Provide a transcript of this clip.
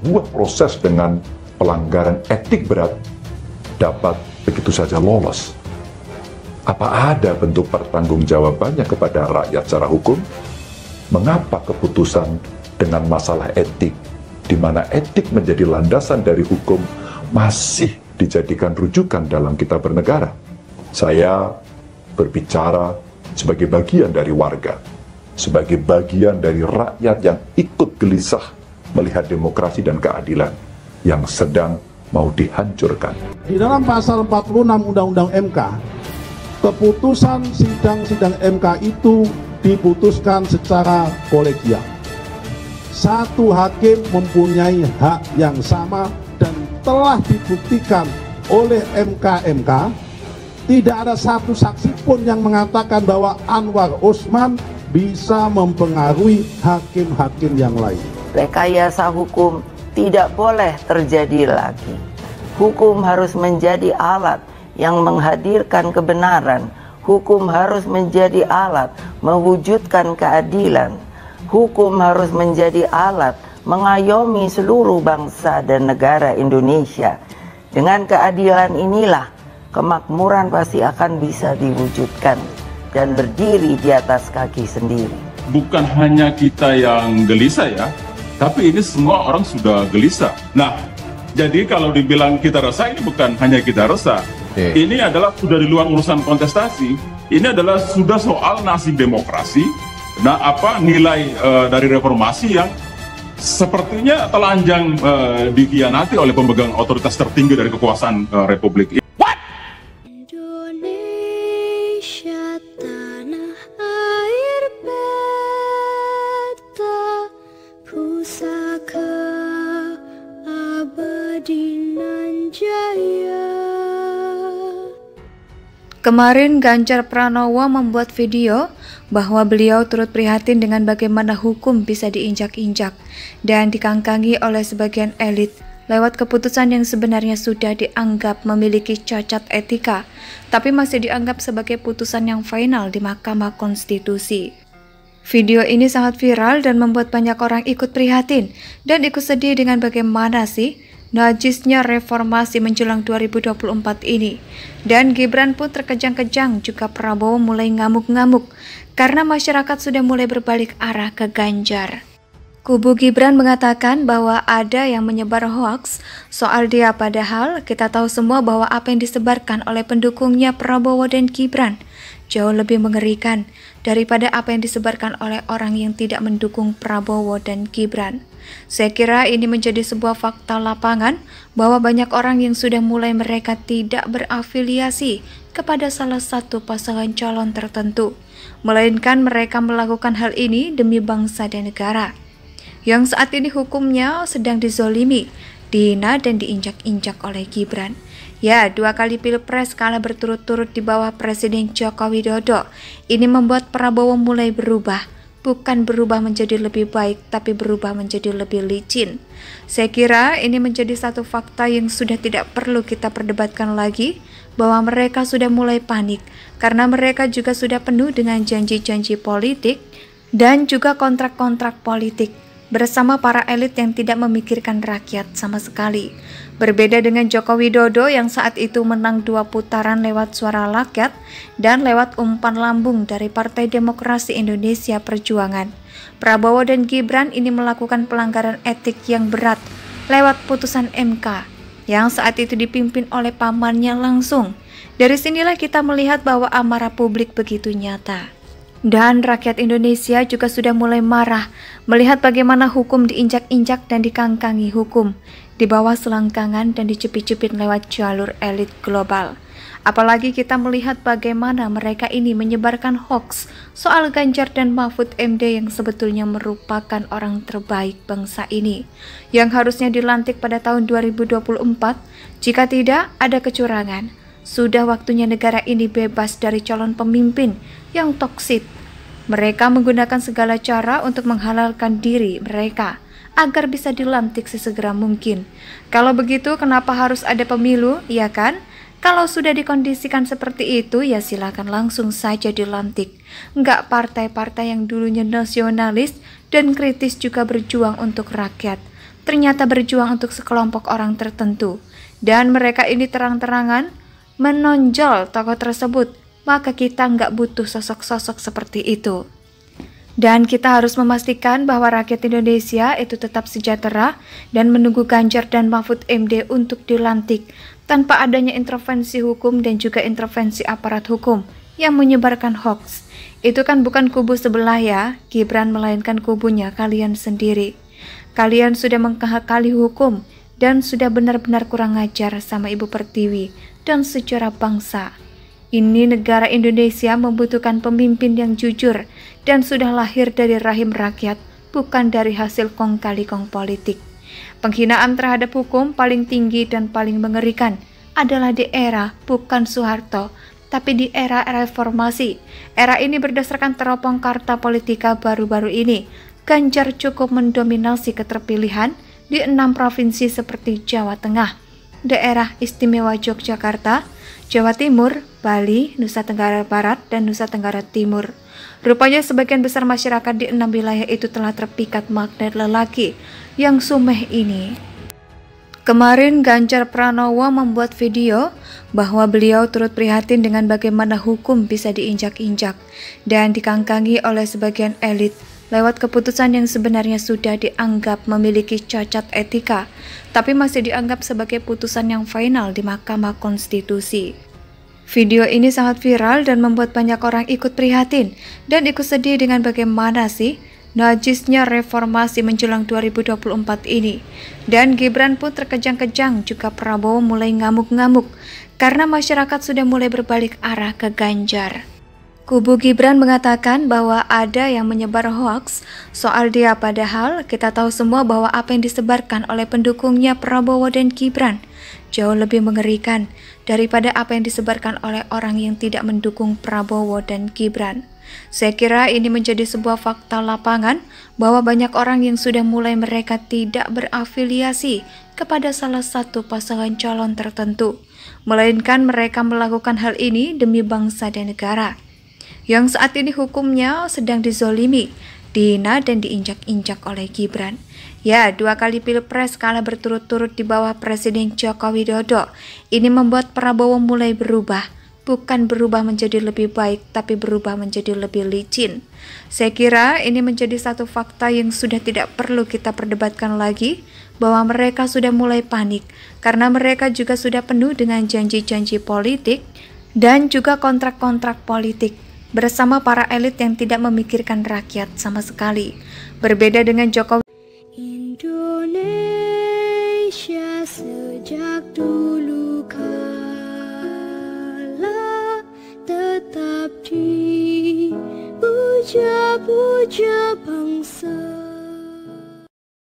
sebuah proses dengan pelanggaran etik berat dapat begitu saja lolos? Apa ada bentuk pertanggungjawabannya kepada rakyat secara hukum? Mengapa keputusan dengan masalah etik, di mana etik menjadi landasan dari hukum, masih dijadikan rujukan dalam kita bernegara? Saya berbicara sebagai bagian dari warga, sebagai bagian dari rakyat yang ikut gelisah melihat demokrasi dan keadilan yang sedang mau dihancurkan. Di dalam pasal 46 Undang-Undang MK, keputusan sidang-sidang MK itu diputuskan secara kolegial. Satu hakim mempunyai hak yang sama dan telah dibuktikan oleh MK-MK. Tidak ada satu saksi pun yang mengatakan bahwa Anwar Usman bisa mempengaruhi hakim-hakim yang lain. Rekayasa hukum tidak boleh terjadi lagi. Hukum harus menjadi alat yang menghadirkan kebenaran. Hukum harus menjadi alat mewujudkan keadilan. Hukum harus menjadi alat mengayomi seluruh bangsa dan negara Indonesia. Dengan keadilan inilah kemakmuran pasti akan bisa diwujudkan dan berdiri di atas kaki sendiri. Bukan hanya kita yang gelisah ya, tapi ini semua orang sudah gelisah. Nah, jadi kalau dibilang kita resah, ini bukan hanya kita resah. Ini adalah sudah di luar urusan kontestasi. Ini adalah sudah soal nasib demokrasi. Nah, apa nilai dari reformasi yang sepertinya telanjang dikhianati oleh pemegang otoritas tertinggi dari kekuasaan Republik ini. Indonesia tanah air beta, pusaka abadi nan jaya. Kemarin Ganjar Pranowo membuat video bahwa beliau turut prihatin dengan bagaimana hukum bisa diinjak-injak dan dikangkangi oleh sebagian elit lewat keputusan yang sebenarnya sudah dianggap memiliki cacat etika, tapi masih dianggap sebagai putusan yang final di Mahkamah Konstitusi. Video ini sangat viral dan membuat banyak orang ikut prihatin dan ikut sedih dengan bagaimana sih najisnya reformasi menjelang 2024 ini. Dan Gibran pun terkejang-kejang, juga Prabowo mulai ngamuk-ngamuk karena masyarakat sudah mulai berbalik arah ke Ganjar. Kubu Gibran mengatakan bahwa ada yang menyebar hoaks soal dia, padahal kita tahu semua bahwa apa yang disebarkan oleh pendukungnya Prabowo dan Gibran jauh lebih mengerikan daripada apa yang disebarkan oleh orang yang tidak mendukung Prabowo dan Gibran. Saya kira ini menjadi sebuah fakta lapangan bahwa banyak orang yang sudah mulai mereka tidak berafiliasi kepada salah satu pasangan calon tertentu, melainkan mereka melakukan hal ini demi bangsa dan negara, yang saat ini hukumnya sedang dizolimi, dihina dan diinjak-injak oleh Gibran. Ya, 2 kali pilpres kalah berturut-turut di bawah Presiden Joko Widodo. Ini membuat Prabowo mulai berubah. Bukan berubah menjadi lebih baik, tapi berubah menjadi lebih licin. Saya kira ini menjadi satu fakta yang sudah tidak perlu kita perdebatkan lagi, bahwa mereka sudah mulai panik, karena mereka juga sudah penuh dengan janji-janji politik dan juga kontrak-kontrak politik bersama para elit yang tidak memikirkan rakyat sama sekali. Berbeda dengan Joko Widodo yang saat itu menang 2 putaran lewat suara rakyat dan lewat umpan lambung dari Partai Demokrasi Indonesia Perjuangan. Prabowo dan Gibran ini melakukan pelanggaran etik yang berat lewat putusan MK yang saat itu dipimpin oleh pamannya langsung. Dari sinilah kita melihat bahwa amarah publik begitu nyata. Dan rakyat Indonesia juga sudah mulai marah melihat bagaimana hukum diinjak-injak dan dikangkangi hukum, di bawah selangkangan dan dicepit-cepit lewat jalur elit global. Apalagi kita melihat bagaimana mereka ini menyebarkan hoaks soal Ganjar dan Mahfud MD yang sebetulnya merupakan orang terbaik bangsa ini, yang harusnya dilantik pada tahun 2024. Jika tidak ada kecurangan, sudah waktunya negara ini bebas dari calon pemimpin yang toksik. Mereka menggunakan segala cara untuk menghalalkan diri mereka agar bisa dilantik sesegera mungkin. Kalau begitu, kenapa harus ada pemilu, ya kan? Kalau sudah dikondisikan seperti itu, ya silakan langsung saja dilantik. Enggak partai-partai yang dulunya nasionalis dan kritis juga berjuang untuk rakyat, ternyata berjuang untuk sekelompok orang tertentu, dan mereka ini terang-terangan menonjol tokoh tersebut, maka kita nggak butuh sosok-sosok seperti itu. Dan kita harus memastikan bahwa rakyat Indonesia itu tetap sejahtera dan menunggu Ganjar dan Mahfud MD untuk dilantik tanpa adanya intervensi hukum dan juga intervensi aparat hukum yang menyebarkan hoax. Itu kan bukan kubu sebelah ya, Gibran, melainkan kubunya kalian sendiri. Kalian sudah mengakali hukum dan sudah benar-benar kurang ajar sama Ibu Pertiwi dan sejarah bangsa. Ini negara Indonesia membutuhkan pemimpin yang jujur dan sudah lahir dari rahim rakyat, bukan dari hasil kong kali kong politik. Penghinaan terhadap hukum paling tinggi dan paling mengerikan adalah di era bukan Soeharto, tapi di era reformasi. Era ini berdasarkan teropong Carta Politika baru-baru ini. Ganjar cukup mendominasi keterpilihan di 6 provinsi seperti Jawa Tengah, Daerah Istimewa Yogyakarta, Jawa Timur, Bali, Nusa Tenggara Barat, dan Nusa Tenggara Timur. Rupanya sebagian besar masyarakat di 6 wilayah itu telah terpikat magnet lelaki yang sumeh ini. Kemarin Ganjar Pranowo membuat video bahwa beliau turut prihatin dengan bagaimana hukum bisa diinjak-injak dan dikangkangi oleh sebagian elit lewat keputusan yang sebenarnya sudah dianggap memiliki cacat etika, tapi masih dianggap sebagai putusan yang final di Mahkamah Konstitusi. Video ini sangat viral dan membuat banyak orang ikut prihatin dan ikut sedih dengan bagaimana sih najisnya reformasi menjelang 2024 ini. Dan Gibran pun terkejang-kejang, juga Prabowo mulai ngamuk-ngamuk karena masyarakat sudah mulai berbalik arah ke Ganjar. Kubu Gibran mengatakan bahwa ada yang menyebar hoaks soal dia, padahal kita tahu semua bahwa apa yang disebarkan oleh pendukungnya Prabowo dan Gibran jauh lebih mengerikan daripada apa yang disebarkan oleh orang yang tidak mendukung Prabowo dan Gibran. Saya kira ini menjadi sebuah fakta lapangan bahwa banyak orang yang sudah mulai mereka tidak berafiliasi kepada salah satu pasangan calon tertentu, melainkan mereka melakukan hal ini demi bangsa dan negara yang saat ini hukumnya sedang dizolimi, dihina dan diinjak-injak oleh Gibran. Ya, 2 kali pilpres kalah berturut-turut di bawah Presiden Joko Widodo. Ini membuat Prabowo mulai berubah. Bukan berubah menjadi lebih baik, tapi berubah menjadi lebih licin. Saya kira ini menjadi satu fakta yang sudah tidak perlu kita perdebatkan lagi, bahwa mereka sudah mulai panik, karena mereka juga sudah penuh dengan janji-janji politik dan juga kontrak-kontrak politik bersama para elit yang tidak memikirkan rakyat sama sekali. Berbeda dengan Jokowi. Indonesia sejak dulu kala tetap dipuja-puja bangsa.